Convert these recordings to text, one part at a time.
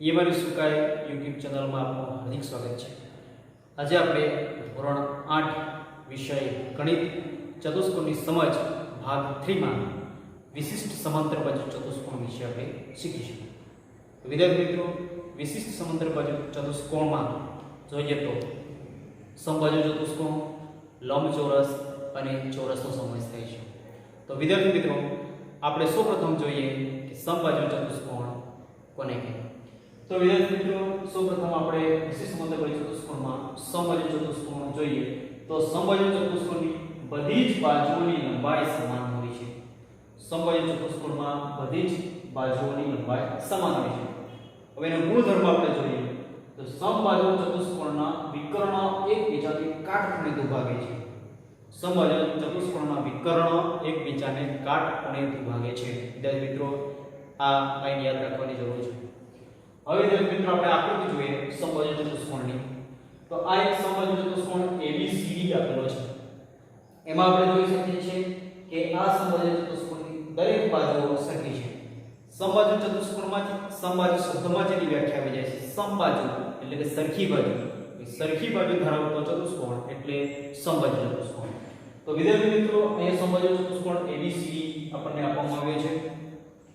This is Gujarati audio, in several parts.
ये मारी सुकाय यूट्यूब चैनल में आपको हार्दिक स्वागत है। आज આપણે ધોરણ 8 વિષય ગણિત ચતુષ્કોણની સમજ ભાગ 3 માં વિશિષ્ટ સમાંતર બાજુ ચતુષ્કોણ વિશે આપણે શીખીશું। તો વિદ્યાર્થી મિત્રો, વિશિષ્ટ સમાંતર બાજુ ચતુષ્કોણમાં જોઈએ તો સમબાજુ ચતુષ્કોણ, લંબચોરસ અને ચોરસનો સમાવેશ થાય છે। તો વિદ્યાર્થી મિત્રો, આપણે સૌપ્રથમ જોઈએ કે સમબાજુ ચતુષ્કોણ કોને કહેવાય। तो विद्यार्थी मित्रों, सर्वप्रथम આપણે વિશિષ્ટ સમાંતર બાજુ ચતુષ્કોણમાં સમબાજુ ચતુષ્કોણ જોઈએ તો સમબાજુ ચતુષ્કોણની બધી જ બાજુઓની લંબાઈ સમાન હોય છે। સમબાજુ ચતુષ્કોણમાં બધી જ બાજુઓની લંબાઈ સમાન હોય છે। હવે એનો ગુણધર્મ આપણે જોઈએ તો સમબાજુ ચતુષ્કોણના વિકર્ણ એકબીજાથી કાટખૂણે દુભાગે છે। સમબાજુ ચતુષ્કોણના વિકર્ણ એકબીજાને કાટખૂણે દુભાગે છે। વિદ્યાર્થી મિત્રો, આ લાઈન યાદ રાખવાની જરૂર છે। હવે વિદ્યાર્થી મિત્રો, આપણે આકૃતિ જોઈએ સમબાજુ ચતુષ્કોણની। તો આ એક સમબાજુ ચતુષ્કોણ ABCD આપેલો છે। એમાં આપણે જોઈ શકીએ છીએ કે આ સમબાજુ ચતુષ્કોણની દરેક બાજુઓ સરખી છે। સમબાજુ ચતુષ્કોણમાં સમબાજુ શબ્દમાં જેની વ્યાખ્યા આવી જાય છે સમબાજુ એટલે કે સરખી બાજુ। સરખી બાજુ ધરાવતો ચતુષ્કોણ એટલે સમબાજુ ચતુષ્કોણ। તો વિદ્યાર્થી મિત્રો, અહીંયા સમબાજુ ચતુષ્કોણ ABCD આપણને આપવામાં આવ્યો છે।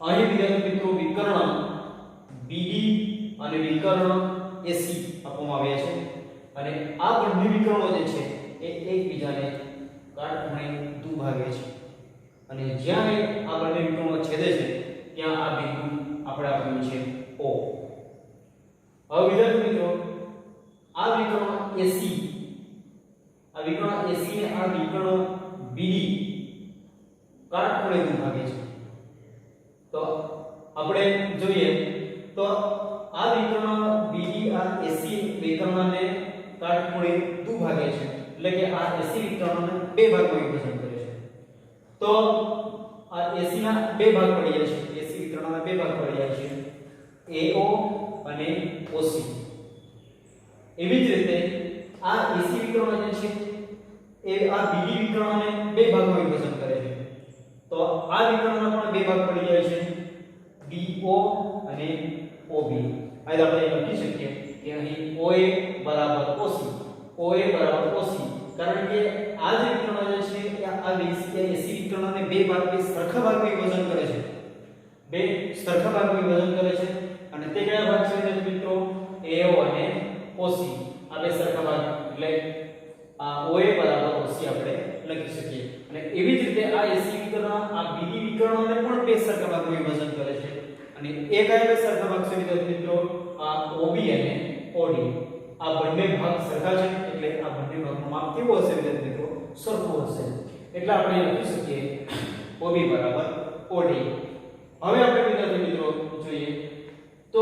અહીં વિદ્યાર્થી મિત્રો વિકર્ણ BD અને વિકર્ણ AC આપવામાં આવ્યા છે અને આ બંને વિકર્ણો જે છે એ એકબીજાને કાટખૂણે દુભાગે છે અને જ્યાં આ બંને વિકર્ણો છેદે છે ત્યાં આ બિંદુ આપણે આપ્યું છે O। હવે વિદ્યાર્થી મિત્રો, આ વિકર્ણ AC ને આ વિકર્ણ BD કાટખૂણે દુભાગે છે। તો આપણે જોઈએ तो आ विकर्ण BD आ AC विकर्णने काटखूणे दुभागे छे એટલે કે આ AC વિકર્ણને બે ભાગમાં વિભાજન કરે છે। તો આ AC ના બે ભાગ પડી જાય છે। AC વિકર્ણના બે ભાગ પડી જાય છે, AO અને OC। એવી જ રીતે આ AC વિકર્ણ જે છે એ આ BD વિકર્ણને બે ભાગમાં વિભાજન કરે છે। તો આ વિકર્ણના પણ બે ભાગ પડી જાય છે, BO અને OB। આજ આપણે લખી શકીએ કે અહીં OA બરાબર OC, OA બરાબર OC, કારણ કે આ જે વિકર્ણ જે છે એ આ AC વિકર્ણને બે ભાગમાં સરખા ભાગમાં વિભાજન કરે છે। બે સરખા ભાગમાં વિભાજન કરે છે અને તે કયા ભાગ છે મિત્રો? AO અને OC। આ બે સરખા ભાગ એટલે આ OA બરાબર OC આપણે લખી શકીએ। અને એવી જ રીતે આ AC વિકર્ણ આ BD વિકર્ણને પણ બે સરખા ભાગમાં વિભાજન કરે છે અને એ કયા બે સરખા ભાગ છે વિદ્યાર્થી મિત્રો? આ OB અને OD। આ બંને ભાગ સરખા છે એટલે આ બંને ભાગનું માપ કેવું હશે વિદ્યાર્થી મિત્રો? સરખું હશે। એટલે આપણે લખી શકીએ OB બરાબર OD। હવે આપણે વિદ્યાર્થી મિત્રો જોઈએ તો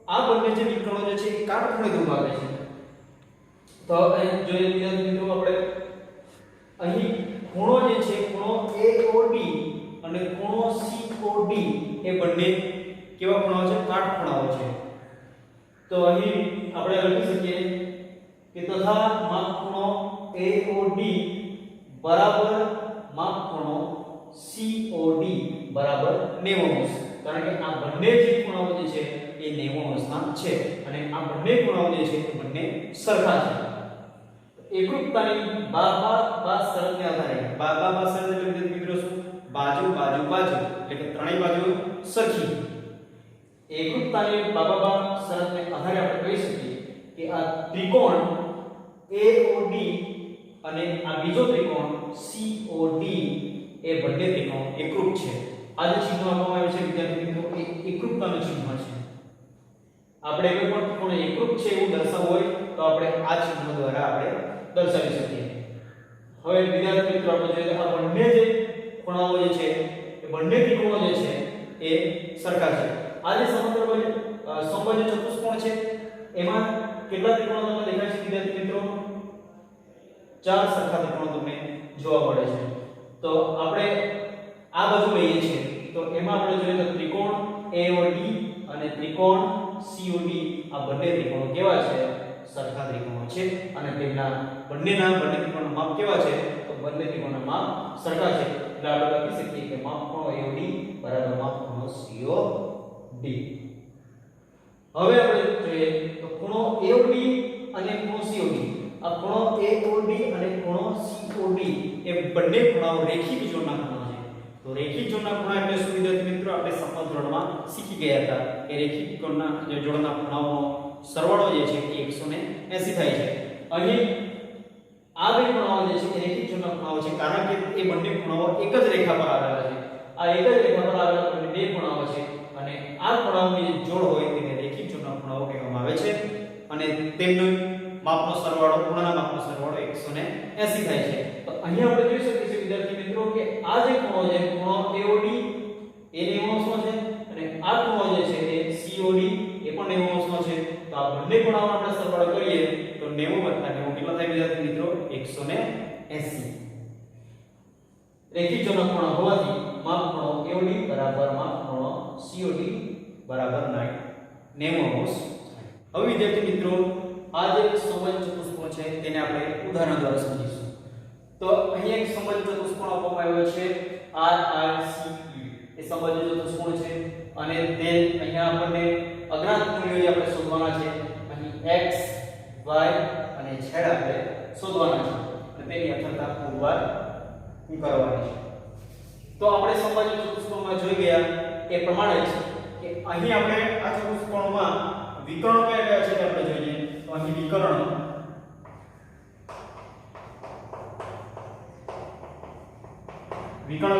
આ બંને જે વિકર્ણો જે છે એ કાટખૂણે દુભાગે છે। તો અહીં જોઈએ વિદ્યાર્થી મિત્રો, આપણે અહીં ખૂણો જે છે ખૂણો AOD અને ખૂણો COD એ બંને કેવા ખૂણાઓ છે? કાટખૂણાઓ છે। તો અહીં આપણે લખી શકીએ કે તથા માપ ખૂણો AOD બરાબર માપ ખૂણો COD બરાબર 90°। કારણ કે આ બંને જે ખૂણાઓ જે છે એ 90° છે અને આ બંને ખૂણાઓ જે છે એ બંને સરખા છે। એકરૂપતાની બા શરતને આધારે બા શરત એટલે મિત્રો શું? બાજુ બાજુ બાજુ એટલે કે ત્રણેય બાજુ સરખી। એકરૂપતાની બા શરતને આધારે આપણે કહી શકીએ કે આ ત્રિકોણ AOD અને આ બીજો ત્રિકોણ COD એ બંને ત્રિકોણ એકરૂપ છે। આ જે ચિહ્ન આપવામાં આવ્યું છે વિદ્યાર્થી મિત્રો એ એકરૂપતાનું ચિહ્ન છે। આપણે કોઈ પણ ત્રિકોણ એકરૂપ છે એવું દર્શાવવું હોય તો આપણે આ ચિહ્ન દ્વારા આપણે દર્શાવી શકીએ। હવે વિદ્યાર્થી મિત્રો, આપણે જોઈએ આ બંને જે ખૂણાઓ જે છે એ બંને ત્રિકોણો જે છે એ સરખા છે। આ જે સમબાજુ ચતુષ્કોણ છે એમાં કેટલા ત્રિકોણો તમને દેખાય છે વિદ્યાર્થી મિત્રો? 4 સરખા ત્રિકોણો તમને જોવા મળે છે। તો આપણે આ બાજુ લઈએ છીએ તો એમાં આપણે જોઈએ તો ત્રિકોણ AOD અને ત્રિકોણ COD આ બંને ત્રિકોણો કેવા છે? સરખા ત્રિકોણો છે અને તેમના બંને ત્રિકોણના માપ કેવા છે? તો બંને ત્રિકોણના માપ સરખા છે। એટલે આપણે લખી શકીએ કે માપ ખૂણો AOD બરાબર માપ ખૂણો COD। હવે આપણે જોઈએ તો ખૂણો AOD અને ખૂણો COD. આ ખૂણો AOD અને ખૂણો COD એ બંને ખૂણાઓ રેખીય જોડના ખૂણા છે. તો રેખીય જોડના ખૂણા એટલે શું વિદ્યાર્થી મિત્રો, આપણે સમજ ધોરણમાં શીખી ગયા હતા કે રેખીય જોડના ખૂણાઓનો સરવાળો જે છે એ 180 થાય છે. અહીં આ બે ખૂણાઓ જે છે એ રેખીય જોડના ખૂણાઓ છે, કારણ કે એ બંને ખૂણાઓ એક જ રેખા પર આવેલા છે. આ એક જ રેખા પર આવેલા બંને બે ખૂણાઓ છે અને આ ખૂણાઓની જે જોડ હોય તેને રેખીય જોડના ખૂણાઓ કહેવામાં આવે છે અને તેમનો માપનો સરવાળો, ખૂણાના માપનો સરવાળો 180 થાય છે. તો અહીં આપણે જોઈ શકીએ છીએ વિદ્યાર્થી મિત્રો કે આ જે ખૂણો છે, ખૂણો AOD એ 90 છે અને આ ખૂણો જે છે એ COD એ પણ 90 છે. તો આ બંને ખૂણાઓનો આપણે સરવાળો કરીએ તો 90 + 90 કેટલો થાય વિદ્યાર્થી મિત્રો? 180. રેખીય જોડના ખૂણા હોવાથી માપ ખૂણો AOD બરાબર માપ ખૂણો COD બરાબર 90°. હવે વિદ્યાર્થી મિત્રો, આ જે સમજ ચતુષ્કોણ છે તેને આપણે ઉદાહરણ દ્વારા સમજીશું. તો અહીં એક સમજ ચતુષ્કોણ આપવામાં આવ્યો છે RRCE. એ સમજ ચતુષ્કોણ છે અને તે અહીંયા આપણને અજ્ઞાત મૂલ્યો જે આપણે શોધવાના છે. અહીં x, y અને z આપણે શોધવાના છે અને તેની અથડતા પુરવાર કરવાની છે. તો આપણે સમજ ચતુષ્કોણમાં જોઈ ગયા એ પ્રમાણે છે કે અહીં આપણે આ ચતુષ્કોણમાં વિકર્ણો કયા કયા છે તે આપણે જોઈએ. તો અહીં વિકર્ણો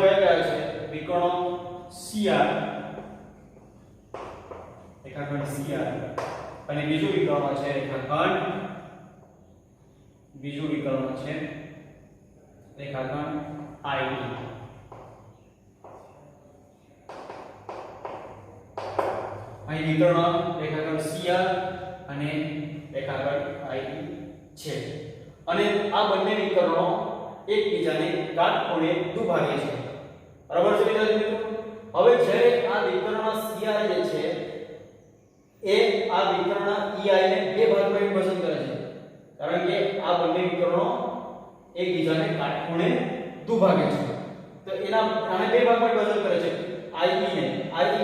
કયા કયા છે? વિકર્ણો CR, રેખાખંડ CR અને બીજું વિકર્ણ છે રેખાખંડ IT. અહીં વિકર્ણ રેખાખંડ CR અને રેખાખંડ IT છે અને આ બંને વિકર્ણો એકબીજાને કાટખૂણે દુભાગે છે. બરાબર છે વિદ્યાર્થી મિત્રો? હવે જ્યારે આ વિકર્ણ CR જે છે એ આ વિકર્ણ EI ને બે ભાગમાં વિભાજન કરે છે, કારણ કે આ બંને વિકર્ણો એકબીજાને કાટખૂણે દુભાગે છે. તો આને બે ભાગમાં વિભાજન કરે છે. IE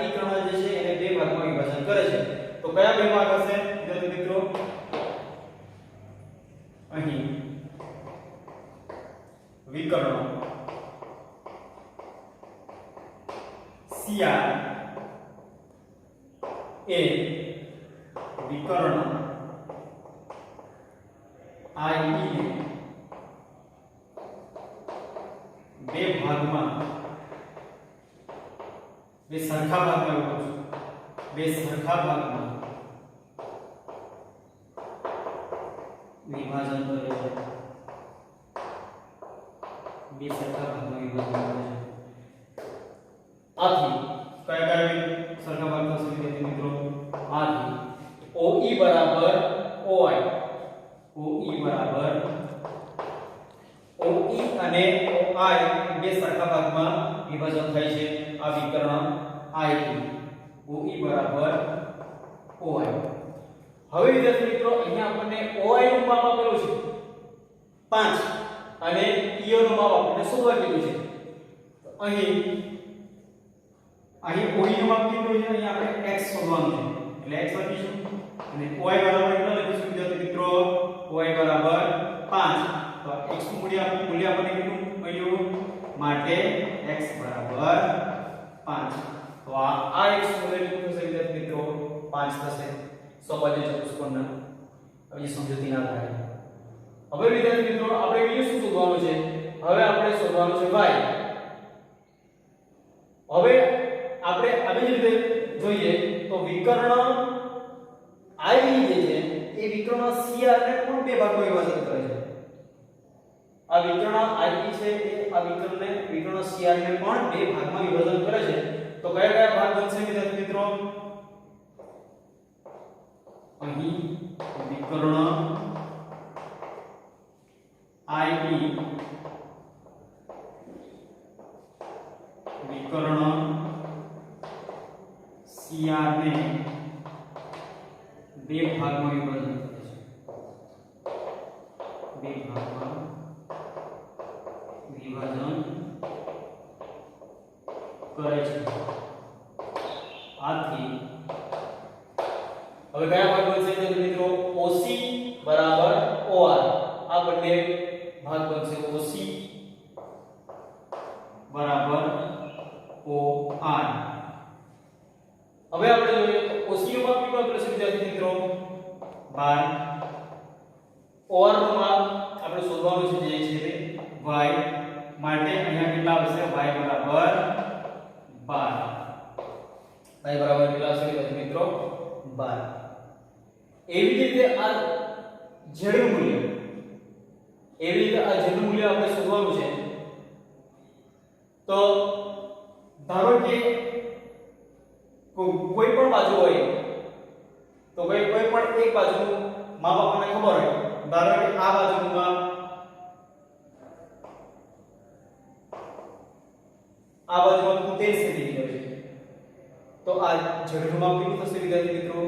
વિકર્ણ જે છે એને બે ભાગમાં વિભાજન કરે છે. તો કયા બે ભાગ હશે વિદ્યાર્થી મિત્રો? અહીં વિકર્ણ CR એ વિકર્ણ IE ને બે ભાગમાં, બે સરખા ભાગમાં વિભાજન કરે છે. બે સરખા ભાગમાં વિભાજન કરે છે. આથી કયા સરખા ભાગ થશે વિદ્યાર્થી મિત્રો? આથી OE બરાબર OI, OE અને OI બે સરખા ભાગમાં વિભાજન થાય છે. આ વિકર્ણ IT OE બરાબર OI. હવે વિદ્યાર્થી મિત્રો, અહીંયા આપણને OI નું માપ આપેલું છે 5 અને EO નું માપ આપણને શોધવા કીધું છે. અહીં OE નું માપ કીધું છે, અહીં આપણે x શોધવાનું છે એટલે x લખીશું અને OI બરાબર કેટલો લખીશું વિદ્યાર્થી મિત્રો? OI બરાબર 5. તો x નું મૂલ્ય આપણને કેટલું મળ્યું? માટે x બરાબર 5. તો આ x મૂલ્ય કેટલું થશે વિદ્યાર્થી મિત્રો? 5 થશે. સમબાજુ ચતુષ્કોણના હવે સમજૂતી ના થાય. હવે વિદ્યાર્થી મિત્રો, આપણે બીજું શું શોધવાનું છે? હવે આપણે શોધવાનું છે y. હવે આપણે આવી રીતે જોઈએ તો વિકર્ણ IE જે છે એ વિકર્ણ CR ને પણ બે ભાગમાં વિભાજન કરે છે. આ વિકર્ણ IE છે એ આ વિકર્ણ CR ને પણ બે ભાગમાં વિભાજન કરે છે. તો કયા કયા ભાગ બનશે વિદ્યાર્થી મિત્રો? અહીં વિકર્ણ IE વિકર્ણ CR ને બે ભાગમાં વિભાજન કરે છે. બે ભાગમાં વિભાજન કરે છે. આથી હવે કયા ભાગ બનશે તો મિત્રો OC બરાબર OR આ બંને ભાગ બનશે OC બરાબર OR હવે આપણે જોઈએ તો OC નો માપ કેટલો આપેલો છે વિદ્યાર્થી મિત્રો 12 OR નું માપ આપણે શોધવાનું છે જે છે તે y માટે અહીંયા કેટલા આવશે y બરાબર 12 y બરાબર કેટલા આવશે વિદ્યાર્થી મિત્રો 12 એવી રીતે આ z નું મૂલ્ય આપણે શોધવાનું છે તો ધારો કે કોઈ પણ બાજુ હોય તો કોઈ પણ એક બાજુનું માપ આપણને ખબર હોય ધારો કે આ બાજુનું માપ આ બાજુમાં 13 સેન્ટીમીટર છે તો આ જડનું માપ કેટલું થશે વિદ્યાર્થી મિત્રો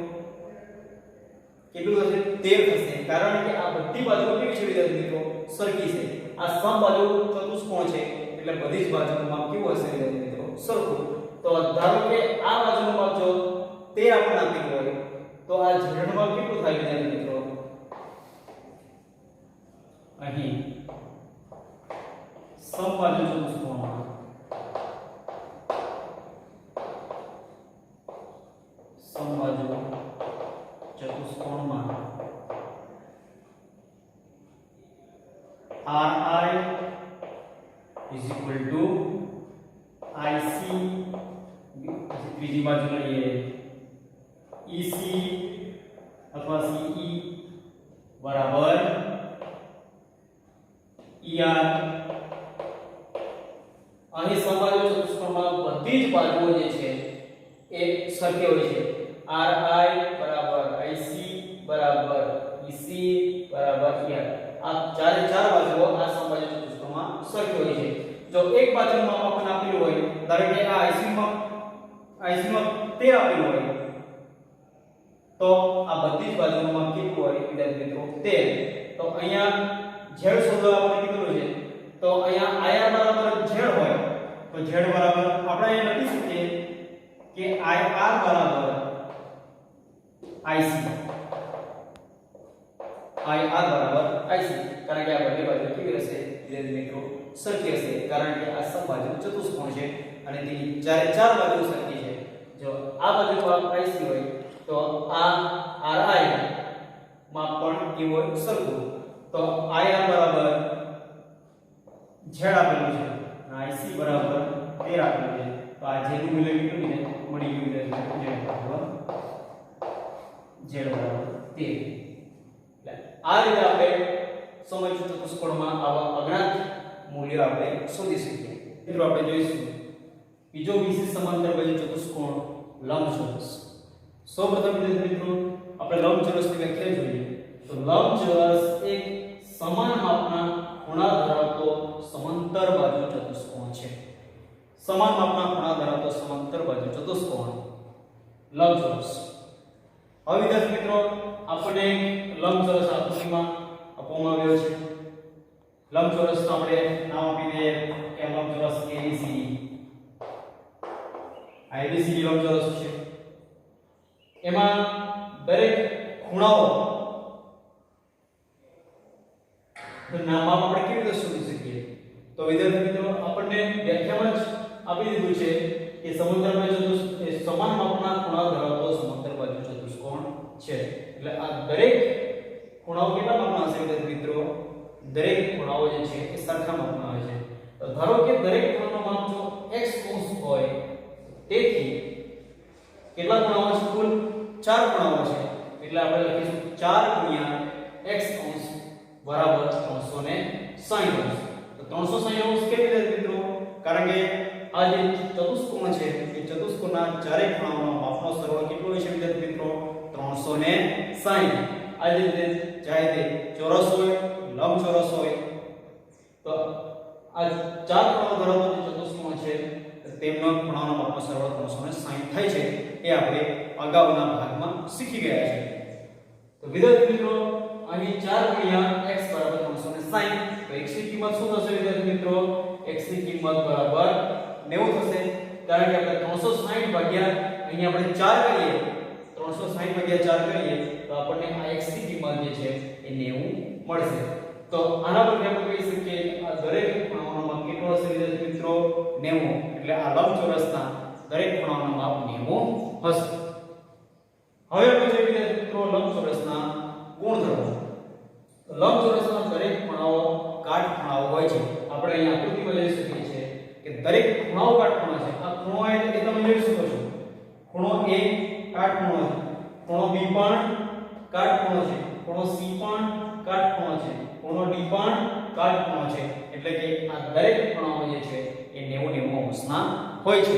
કેટલું થશે 13 થશે કારણ કે આ બધી બાજુઓ કેવી છે વિદ્યાર્થી મિત્રો સરખી છે આ સમબાજુ ચતુષ્કોણ છે એટલે બધી જ બાજુનું માપ કેવું હશે વિદ્યાર્થી મિત્રો સરખું તો ધારો કે આ બાજુનું માપ જો 13 આપણને આપેલું હોય તો આ જડનું માપ કેટલું થાય વિદ્યાર્થી મિત્રો અહીં સમબાજુ ચતુષ્કોણમાં સમબાજુ ચતુષ્કોણમાં RI is equal to IC બીજી બાજુ લઈએ EC અથવા CE બરાબર ER અહીં સમબાજુ ચતુષ્કોણમાં બધી જ બાજુઓ જે છે એ સરખી હોય છે RI બરાબર IC બરાબર EC બરાબર ER આ ચારે ચાર બાજુઓ આ સમબાજુ ચતુષ્કોણમાં સરખી હોય છે જો એક બાજુનું માપ આપણને આપેલું હોય ધારો કે આ IC માં 13 આપેલું હોય તો આ બધી જ બાજુનું માપ કેટલું હોય વિદ્યાર્થી મિત્રો 13 તો અહીંયા z શોધવા આપણે કીધું છે તો અહીંયા IR બરાબર z હોય તો z બરાબર આપણે અહીંયા લખી શકીએ કે IR બરાબર IC IR બરાબર IC કારણ કે આ બધી બાજુ કેવી રહેશે વિદ્યાર્થી મિત્રો સરખી હશે કારણ કે આ સમબાજુ ચતુષ્કોણ છે અને તેની ચારે ચાર બાજુ સરખી છે જો આ બાજુ માપ IC હોય તો આ RI માપ પણ કેવું હોય સરખું તો IR બરાબર z આપેલું છે અને IC બરાબર 13 આપેલું છે તો આ z નું મૂલ્ય કેટલું છે મળી ગયું છે z બરાબર 13 એટલે આ રીતે આપણે સમબાજુ ચતુષ્કોણમાં આવા અજ્ઞાત મૂલ્યો આપણે શોધી શકીએ મિત્રો આપણે જોઈશું બીજો વિશેષ સમાંતર બાજુ ચતુષ્કોણ લંબચોરસ સૌપ્રથમ મિત્રો આપણે લંબચોરસની વ્યાખ્યા જોઈએ તો લંબચોરસ એક સમાન માપના ખૂણા ધરાવતો સમાંતર બાજુ ચતુષ્કોણ છે સમાન માપના ખૂણા ધરાવતો સમાંતર બાજુ ચતુષ્કોણ લંબચોરસ હવે વિદ્યાર્થી મિત્રો આપણે લંબચોરસ આકૃતિમાં આપવામાં આવ્યો છે લંબચોરસનો આપણે નામ આપી દઈએ કે લંબચોરસ ABCD ABCD લંબચોરસ છે એમાં દરેક ખૂણાઓ નામ આપણે કેવી રીતે શોધી શકીએ તો વિદ્યાર્થી મિત્રો આપણને વ્યાખ્યામાં જ આપી દીધું છે કે સમાંતર બાજુ સમાન માપના ખૂણા ધરાવતો સમાંતર બાજુ ચતુષ્કોણ છે એટલે આ દરેક ખૂણાઓ કેટલા માપના હશે વિદ્યાર્થી મિત્રો દરેક ખૂણાઓ જે છે એ સરખા માપના હોય છે તો ધારો કે દરેક ખૂણાનો માપ જો x અંશ હોય તેથી કેટલા ખૂણાઓ છે કુલ 4 ખૂણાઓ છે એટલે આપણે લખીશું 4 ગુણ્યા x અંશ બરાબર 360 અંશ તો 360 અંશ કેવી રીતે મિત્રો કારણ કે આ જે ચતુષ્કોણ છે એ ચતુષ્કોણના ચારેય ખૂણાઓનો માપનો સરવાળો કેટલો હોય છે વિદ્યાર્થી મિત્રો 360 આ જે રીતે ચાહે તે ચોરસ હોય લંબચોરસ હોય તો આ ચાર ખૂણાઓ ધરાવતો જે ચતુષ્કોણ છે તેમનો ખૂણાનો માપનો સરવાળો 360 થાય છે એ આપણે અગાઉના ભાગમાં શીખી ગયા છે તો વિદ્યાર્થી મિત્રો અહીં 4 ગુણ્યા x બરાબર 360 તો x ની કિંમત શું થશે વિદ્યાર્થી મિત્રો x ની કિંમત બરાબર 90 થશે કારણ કે આપણે 360 ભાગ્યા અહીં આપણે 4 કરીએ 360 360 ભાગ્યા 4 કરીએ તો આપણને આ x ની કિંમત જે છે એ 90 મળશે. તો આના પરથી આપણે કહી શકીએ કે આ દરેક ખૂણાઓનો માપ કેટલો હશે વિદ્યાર્થી મિત્રો? 90. એટલે આ લંબચોરસના દરેક ખૂણાઓનો માપ 90 હશે. હવે આપણે જોઈએ વિદ્યાર્થી મિત્રો લંબચોરસના ગુણધર્મો. લંબચોરસના દરેક ખૂણાઓ કાટખૂણાઓ હોય છે. આપણે અહીં આકૃતિમાં જોઈ શકીએ છીએ કે દરેક ખૂણાઓ કાટખૂણા છે. આ ખૂણો એટલે તમે જોઈ શકો છો. ખૂણો A કાટખૂણો છે. ખૂણો B પણ કાટખૂણો છે. ખૂણો C પણ કાટખૂણો છે. ખૂણો D પણ કાટખૂણો છે. એટલે કે આ દરેક ખૂણાઓ જે છે એ 90 અંશના હોય છે.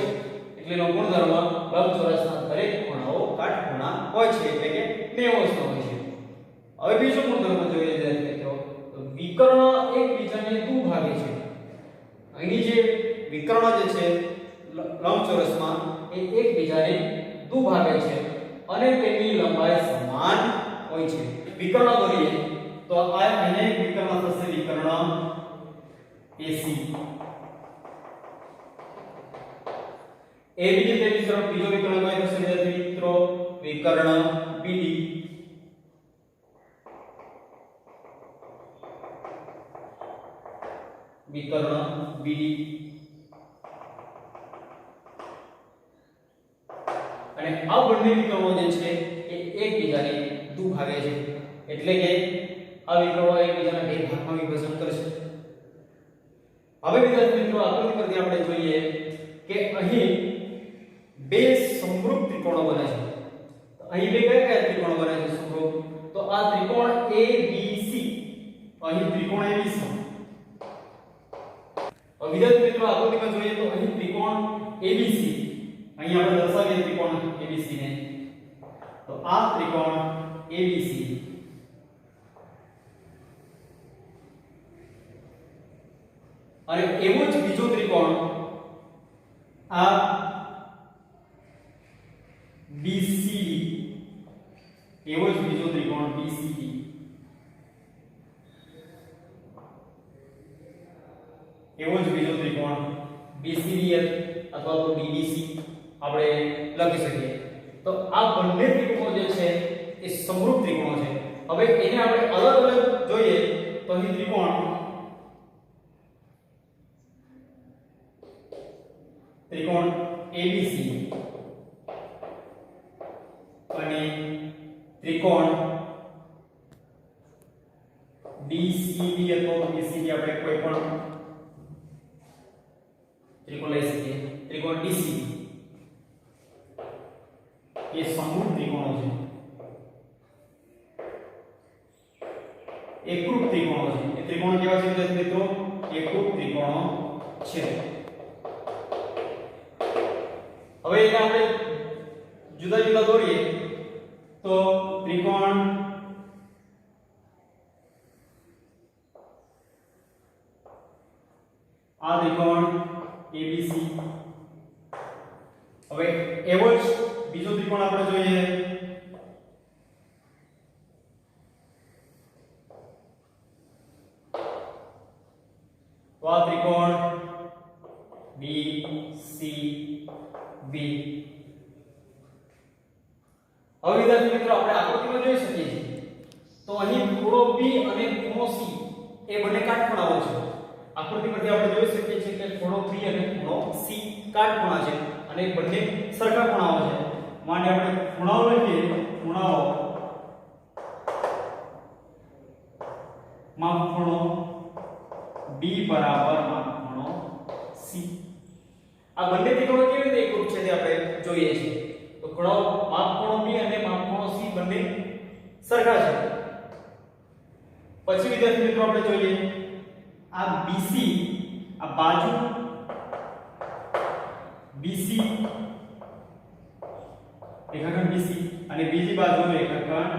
એટલે એનો ગુણધર્મ લંબચોરસના દરેક ખૂણાઓ કાટખૂણા હોય છે. એટલે કે 90 અંશના હોય છે. હવે બીજો ગુણધર્મ જોઈએ વિદ્યાર્થી મિત્રો તો વિકર્ણ એકબીજાને દુભાગે છે. અહીં જે વિકર્ણ જે છે લંબચોરસમાં એ એકબીજાને દુભાગે છે અને તેની લંબાઈ સમાન હોય છે. વિકર્ણ દોરીએ તો આ એને વિકર્ણ થશે વિકર્ણ AC. એવી રીતે બીજો વિકર્ણ કયો થશે વિદ્યાર્થી મિત્રો? વિકર્ણ BD. વિકર્ણ BD. અને આ બંને વિકર્ણો જે છે એ એકબીજાને દુભાગે છે. એટલે કે આ વિકર્ણો એકબીજાના બે ભાગમાં વિભાજન કરશે. હવે વિદ્યાર્થી મિત્રો આકૃતિ પરથી આપણે જોઈએ કે અહીં બે સમરૂપ ત્રિકોણો બને છે. અહીં બે કયા ત્રિકોણો બને છે સમરૂપ? તો આ ત્રિકોણ ABC. અહીં ત્રિકોણ ABC. વિદ્યાર્થી મિત્રો આકૃતિમાં જોઈએ તો અહીં ત્રિકોણ ABC. અહીં આપણે દર્શાવીએ ત્રિકોણ ABC ને. તો આ ત્રિકોણ ABC અને એવો જ બીજો ત્રિકોણ આ BCD. એવો જ બીજો ત્રિકોણ BCD. એવો જ બીજો ત્રિકોણ BCD અથવા તો DBC આપણે લખી શકીએ. તો આ બંને ત્રિકોણો જે છે એ સમરૂપ ત્રિકોણો છે. હવે એને આપણે અલગ અલગ જોઈએ તો અહીં ત્રિકોણ ABC અને ત્રિકોણ DCB અથવા BCD આપણે કોઈ પણ ત્રિકોણ લઈ શકીએ. ત્રિકોણ DCB એ સમરૂપ ત્રિકોણો છે. એકરૂપ ત્રિકોણો છે. એ ત્રિકોણ કેવા છે વિદ્યાર્થી મિત્રો? એકરૂપ ત્રિકોણો છે. હવે એને આપણે જુદા જુદા દોરીએ તો ત્રિકોણ આ ત્રિકોણ ABC. હવે એવો જ બીજો ત્રિકોણ આપણે જોઈએ તો આ ત્રિકોણ BCB. હવે વિદ્યાર્થી મિત્રો આપણે આકૃતિમાં જોઈ શકીએ છીએ તો અહીં ખૂણો B અને ખૂણો C એ બંને કાટખૂણાઓ છે. આકૃતિ પરથી આપણે જોઈ શકીએ છીએ કે ખૂણો B અને ખૂણો C કાટખૂણા છે અને બંને સરખા ખૂણાઓ છે. માટે આપણે ખૂણાઓ લખીએ. ખૂણાઓ માપખૂણો B બરાબર માપખૂણો C. આ બંને ત્રિકોણો કેવી રીતે એકરૂપ છે તે આપણે જોઈએ છીએ. તો ખૂણો માપખૂણો B અને માપખૂણો C બંને સરખા છે. પછી વિદ્યાર્થી મિત્રો આપણે જોઈએ આ BC આ બાજુ BC રેખાખંડ BC અને બીજી બાજુ રેખાખંડ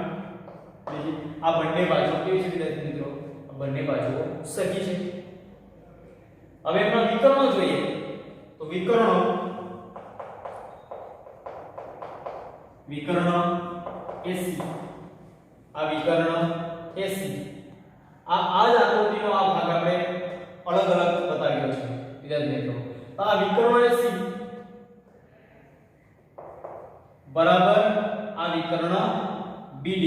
બીજી. આ બંને બાજુ કેવી છે વિદ્યાર્થી મિત્રો? આ બંને બાજુઓ સરખી છે. હવે એમના વિકર્ણો જોઈએ તો વિકર્ણ AC. આ વિકર્ણ AC. આ જ આકૃતિનો આ ભાગ આપણે અલગ અલગ બતાવ્યો છે વિદ્યાર્થી મિત્રો. તો આ વિકર્ણ AC બરાબર આ વિકર્ણ BD,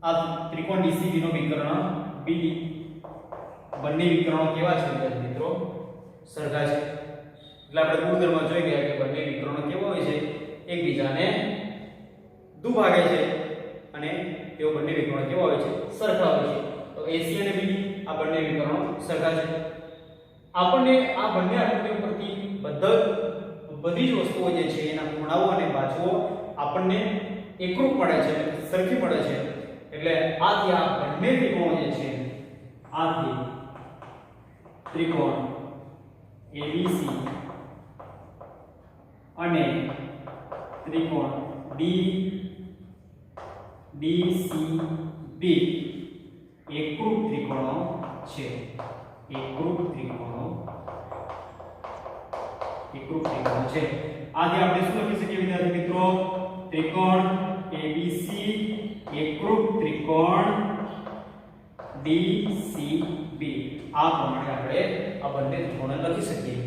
આ ત્રિકોણ DCB નો વિકર્ણ BD, બંને વિકર્ણો કેવા છે વિદ્યાર્થી મિત્રો? સરખા છે. એટલે આપણે ગુણધર્મ જોઈ ગયા કે બંને વિકર્ણો કેવા હોય છે? એકબીજાને દુભાગે છે અને તેઓ બંને વિકર્ણો કેવા હોય છે? સરખા હોય છે. તો AC અને BD આ બંને વિકર્ણો સરખા છે. આપણને આ બંને આકૃતિઓ પરથી બધી જ વસ્તુઓ જે છે એના ખૂણાઓ અને બાજુઓ આપણને એકરૂપ મળે છે, સરખી મળે છે. એટલે આથી આ બંને ત્રિકોણો જે છે, આથી ત્રિકોણ ABC અને ત્રિકોણ DCB એકરૂપ ત્રિકોણો છે. એકરૂપ ત્રિકોણો છે. આથી આપણે શું લખી શકીએ વિદ્યાર્થી મિત્રો? ત્રિકોણ ABC એકરૂપ ત્રિકોણ DCB. આ પ્રમાણે આપણે આ બંને ત્રિકોણો લખી શકીએ.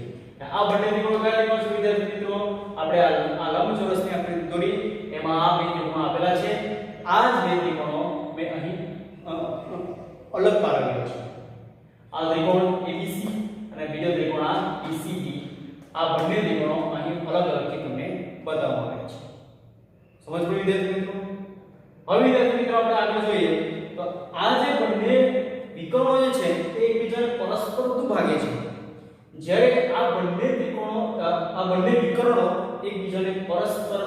આ બંને ત્રિકોણો કયા ત્રિકોણ છે વિદ્યાર્થી મિત્રો? આપણે આ લંબચોરસની આકૃતિ દોરી, એમાં આ બે ત્રિકોણો આપેલા છે. આ જ બે ત્રિકોણો મેં અહીં અલગ પાડેલા છે. આ ત્રિકોણ ABC અને બીજો ત્રિકોણ આ DCB. આ બંને ત્રિકોણો અહીં અલગ અલગથી તમને બતાવવામાં આવે છે. સમજ પડી વિદ્યાર્થી મિત્રો? હવે વિદ્યાર્થી મિત્રો આપણે આગળ જોઈએ તો આ જે બંને વિકર્ણો જે છે તે એકબીજાને પરસ્પર દુભાગે છે. જ્યારે આ બંને ત્રિકોણો આ બંને વિકર્ણો એકબીજાને પરસ્પર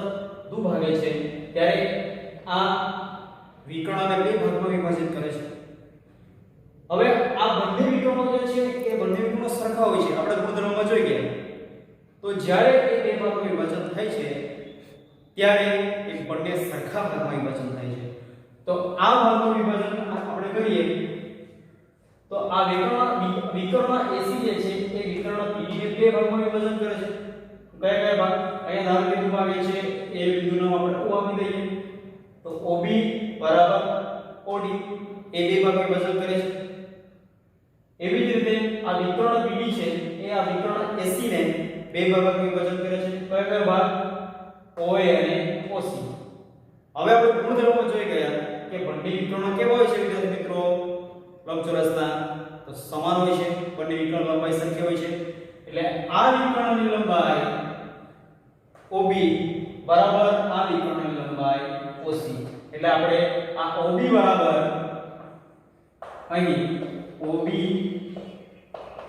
દુભાગે છે ત્યારે આ વિકર્ણોને બે ભાગમાં વિભાજિત કરે છે. હવે આ બંને વિકર્ણો જે છે એ બંને વિકર્ણો સરખા હોય છે. આપણે ગુણધર્મમાં જોઈ ગયા. તો જ્યારે એ બે ભાગમાં વિભાજન થાય છે ત્યારે એ બંને સરખા ભાગમાં વિભાજન થાય છે. તો આ ભાગનું વિભાજન આપણે કરીએ તો આ વિકર્ણ AC જે છે એ વિકર્ણ BD ને બે ભાગમાં વિભાજન કરે છે. કયા કયા ભાગ? અહીંયા ધારો કે ભાગે છે એ બિંદુનો આપણે O આપી દઈએ તો OB બરાબર OD એ બે ભાગમાં વિભાજન કરે છે. એવી જ રીતે આ વિકર્ણ BD છે એ આ વિકર્ણ AC ને બે ભાગમાં વિભાજન કરે છે. કયા કયા ભાગ? OA અને OC. હવે આપણે ગુણધર્મો જોઈ ગયા કે બંને વિકર્ણો કેવા હોય છે વિદ્યાર્થી મિત્રો? લંબચોરસના તો સમાન હોય છે. બંને વિકર્ણ લંબાઈ સરખી હોય છે. એટલે આ વિકર્ણની લંબાઈ OB બરાબર આ વિકર્ણની લંબાઈ OC. એટલે આપણે આ OB બરાબર અહીં OB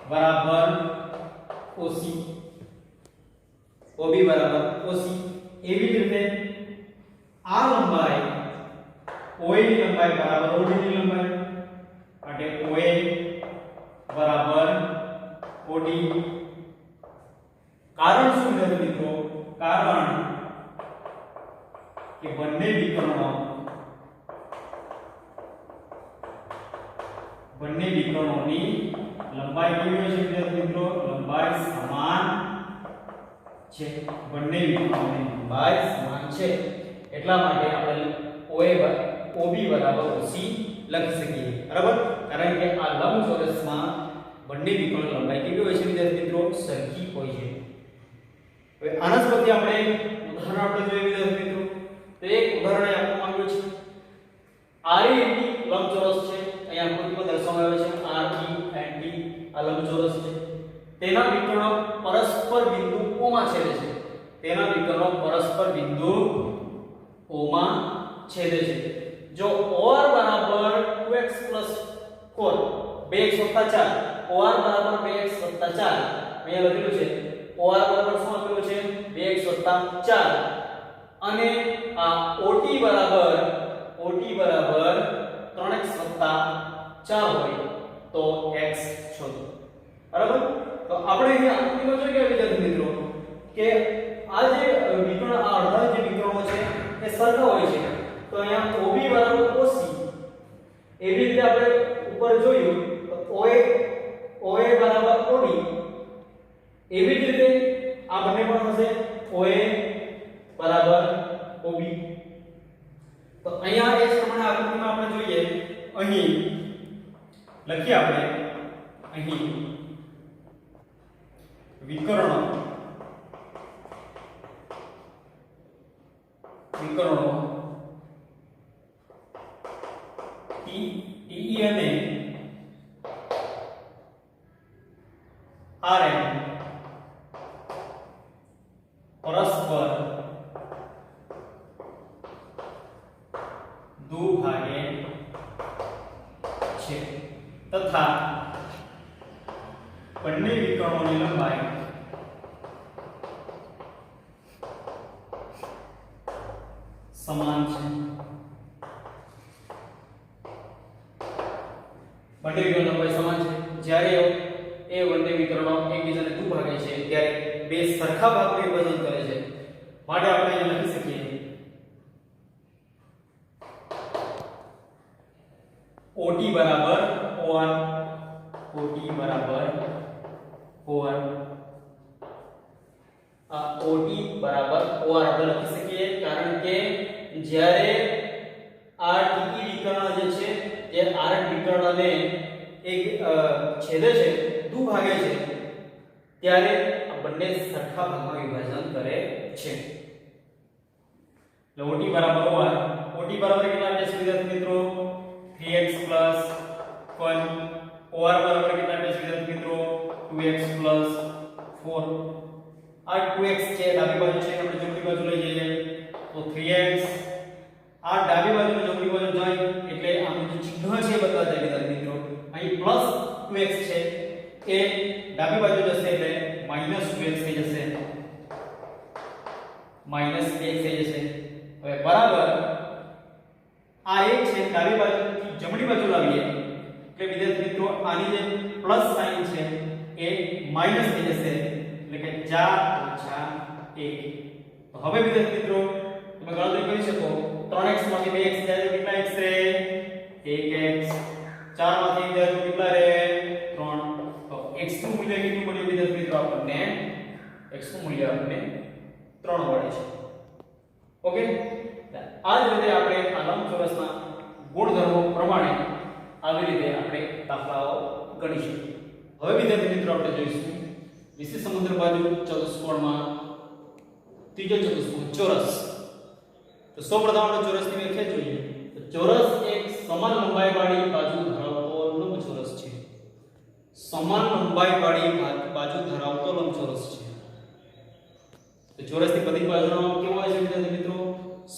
બરાબર OC, OB બરાબર OC. એવી જ રીતે આ લંબાઈ OA ની લંબાઈ બરાબર OD ની લંબાઈ માટે OA બરાબર OD. કારણ શું છે મિત્રો? કારણ કે બંને વિકર્ણોની લંબાઈ કેવી હોય છે વિદ્યાર્થી મિત્રો? લંબાઈ સમાન છે. બંને વિકર્ણોની લંબાઈ સમાન છે. એટલા માટે આપણે OB બરાબર OC લખી શકીએ. બરાબર? કારણ કે આ લંબચોરસમાં બંને વિકર્ણ લંબાઈ કેવી હોય છે વિદ્યાર્થી મિત્રો? સરખી હોય છે. હવે આના જ પરથી આપણે ઉદાહરણ આપણે જોઈએ વિદ્યાર્થી મિત્રો. તો એક ઉદાહરણ આપવામાં આવ્યું છે. REND લંબચોરસ છે. અહીંયા આકૃતિમાં દર્શાવવામાં આવે છે REND આ લંબચોરસ છે. તેના વિકર્ણો પરસ્પર બિંદુ O માં છેદે છે. તેના વિકર્ણો પરસ્પર બિંદુ O માં છેદે છે. જો OR બરાબર 2x 4 2x 4 OR બરાબર 2x 4 અહીંયા લખેલું છે. OR બરાબર શું આપેલું છે? 2x 4 અને આ OT બરાબર 3x 4 હોય તો x શોધો. બરાબર? તો આપણે અહીંયા આકૃતિમાં જોઈ ગયા વિદ્યાર્થી મિત્રો કે આ જે વિકર્ણ આ અડધા જે વિકર્ણો છે એ સરખા હોય છે. તો અહીંયા OB બરાબર OC. એવી રીતે આપણે ઉપર જોયું તો OA બરાબર OD. એવી જ રીતે આ બંને પણ થશે OA બરાબર OB. તો અહીંયા એ જ પ્રમાણે આકૃતિમાં આપણે જોઈએ અહીં લખીએ આપણે અહીં વિકર્ણો વિકર્ણો TE અને RM પરસ્પર દુભાગે છે તથા બંને વિકર્ણોની લંબાઈ સમાન છે. બંને વિકર્ણોની લંબાઈ સમાન છે. જ્યારે એ બંને વિકર્ણો એકબીજાને દુભાગે છે ત્યારે બે સરખા ભાગમાં વિભાજન કરે છે. માટે આપણે અહીં લખી શકીએ OT બરાબર OR, OT બરાબર OR. આ OT બરાબર OR આપણે લખી શકીએ કારણ કે જ્યારે આ TE વિકર્ણ જે છે તે RM વિકર્ણને એક છેદે છે, દુભાગે છે, ત્યારે આ બંને સરખા ભાગમાં વિભાજન કરે છે. એટલે OT બરાબર OR. OT બરાબર કેટલા આવે છે વિદ્યાર્થી મિત્રો? 3x 1. OR બરાબર કેટલા આવે છે વિદ્યાર્થી મિત્રો? 2x 4. આ 2x છે ડાબી બાજુ છે, આપણે જમણી બાજુ લઈ જઈએ તો 3x. આ ડાબી બાજુ જમણી બાજુ જાય એટલે આનું જે ચિહ્ન છે એ બદલાઈ જાય વિદ્યાર્થી મિત્રો. અહીં 2x છે એ ડાબી બાજુ જશે એટલે -2x થઈ જશે, -2x થઈ જશે. હવે બરાબર આ એક છે ડાબી બાજુથી જમણી બાજુ લાવીએ એટલે વિદ્યાર્થી મિત્રો આની જે પ્લસ સાઇન છે એ માઈનસ થઈ જશે એટલે કે 4 - 1. તો હવે વિદ્યાર્થી મિત્રો તમે ગણતરી કરી શકો 3x માંથી 2x જાય તો કેટલા x રહે? 1x. 4 માંથી જાય તો કેટલા રહે? 3. તો x નું મૂલ્ય કેટલું મળ્યું વિદ્યાર્થી મિત્રો? આપણને x નું મૂલ્ય આપણને 3 મળે છે. ઓકે, આ જ રીતે આપણે આ લંબચોરસના ગુણધર્મો પ્રમાણે આવી રીતે આપણે દાખલાઓ ગણી શકીએ. હવે વિદ્યાર્થી મિત્રો આપણે જોઈશું વિષય સમુદ્ર બાજુ ચતુષ્કોણમાં ત્રીજો ચતુષ્કોણ ચોરસ. તો સૌપ્રથમ આપણે ચોરસની વ્યાખ્યા જોઈએ. તો ચોરસ એક સમાન લંબાઈવાળી બાજુ ધરાવતો લંબચોરસ છે. સમાન લંબાઈવાળી બાજુ ધરાવતો લંબચોરસ છે. તો ચોરસની બધી બાજુનો માપ કેવો હોય છે વિદ્યાર્થી મિત્રો?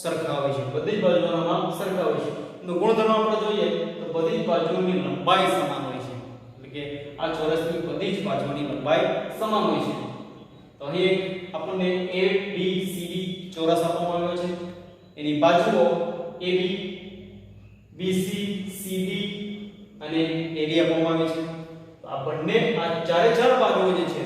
સરખા હોય છે. બધી બાજુનો માપ સરખા હોય છે. તો ગુણધર્મ આપણે જોઈએ તો બધી બાજુની લંબાઈ સમાન હોય છે. એટલે કે આ ચોરસની બધી જ બાજુની લંબાઈ સમાન હોય છે. તો અહીં આપણને ABCD ચોરસ આપવામાં આવ્યો છે. એની બાજુઓ AB, BC, CD અને AD આપવામાં આવી છે. તો આ બંને આ ચારે ચાર બાજુઓ જે છે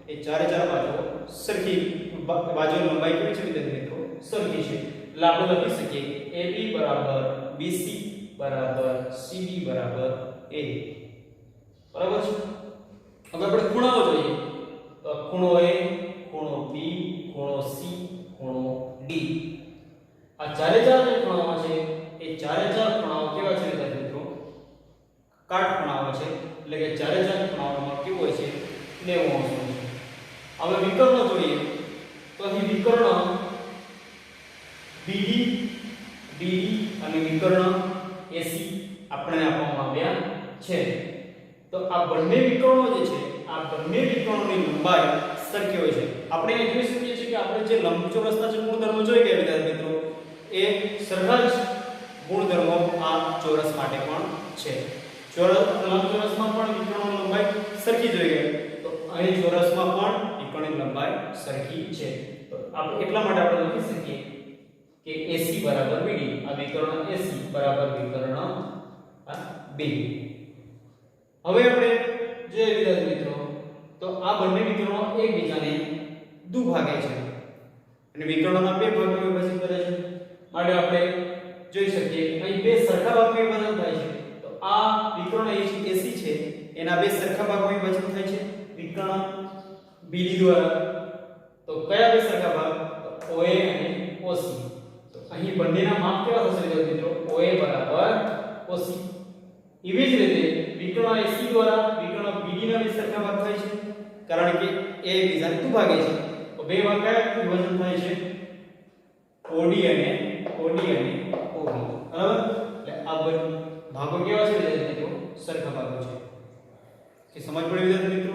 એ ચારે ચાર બાજુઓ સરખી બાજુની લંબાઈ કેવી છે વિદ્યાર્થી મિત્રો? સરખી છે. એટલે આપણે લખી શકીએ AB બરાબર BC બરાબર CD બરાબર AD. બરાબર છે. હવે આપણે ખૂણાઓ જોઈએ તો ખૂણો A, ખૂણો B, ખૂણો C, ખૂણો D. આ ચારે ચાર જે ખૂણાઓ છે એ ચારે ચાર ખૂણાઓ કેવા છે વિદ્યાર્થી મિત્રો? કાટખૂણાઓ છે. એટલે કે ચારે ચાર ખૂણાઓમાં કેવું હોય છે? 90 અંશ હોય છે. હવે વિકર્ણ જોઈએ તો અહીં વિકર્ણ BD, BD અને વિકર્ણ AC આપણને આપવામાં આવ્યા છે. તો આ બંને વિકર્ણો જે છે આ બંને વિકર્ણોની લંબાઈ સરખી હોય છે. આપણે એ જોઈ શકીએ છીએ કે આપણે જે લંબચોરસના જે ગુણધર્મો જોઈ ગયા વિદ્યાર્થી મિત્રો એ સરખા જ ગુણધર્મો આ ચોરસ માટે પણ છે. લંબચોરસમાં પણ વિકર્ણોની લંબાઈ સરખી જોઈ ગઈ તો અહીં ચોરસમાં પણ વિકર્ણની લંબાઈ સરખી છે. તો આપણે એટલા માટે આપણે લખી શકીએ કે AC બરાબર BD. આ વિકર્ણ AC બરાબર વિકર્ણ BD. હવે આપણે જોઈએ વિદ્યાર્થી મિત્રો તો આ બંને વિકર્ણો એકબીજાને દુભાગે છે અને વિકર્ણોના બે ભાગમાં વિભાજિત કરે છે. માટે આપણે જોઈ શકીએ અહીં બે સરખા ભાગમાં વિભાજન થાય છે. તો આ વિકર્ણ AC છે એના બે સરખા ભાગમાં વિભાજિત થાય છે વિકર્ણ BD દ્વારા. તો કયા બે સરખા ભાગ? તો OA અને OC. તો અહીં બંનેના માપ કેવા થશે વિદ્યાર્થી મિત્રો? OA બરાબર OC. એવી જ રીતે વિકર્ણ AC દ્વારા વિકર્ણ BD ના બે સરખા ભાગ થાય છે કારણ કે એ એકબીજાને દુભાગે છે. તો બે ભાગ કયા વિભાજન થાય છે? OD અને OD અને OB બરાબર એટલે આ ભાગો કેવા છે વિદ્યાર્થી મિત્રો સરખા ભાગો છે કે સમજ પડી વિદ્યાર્થી મિત્રો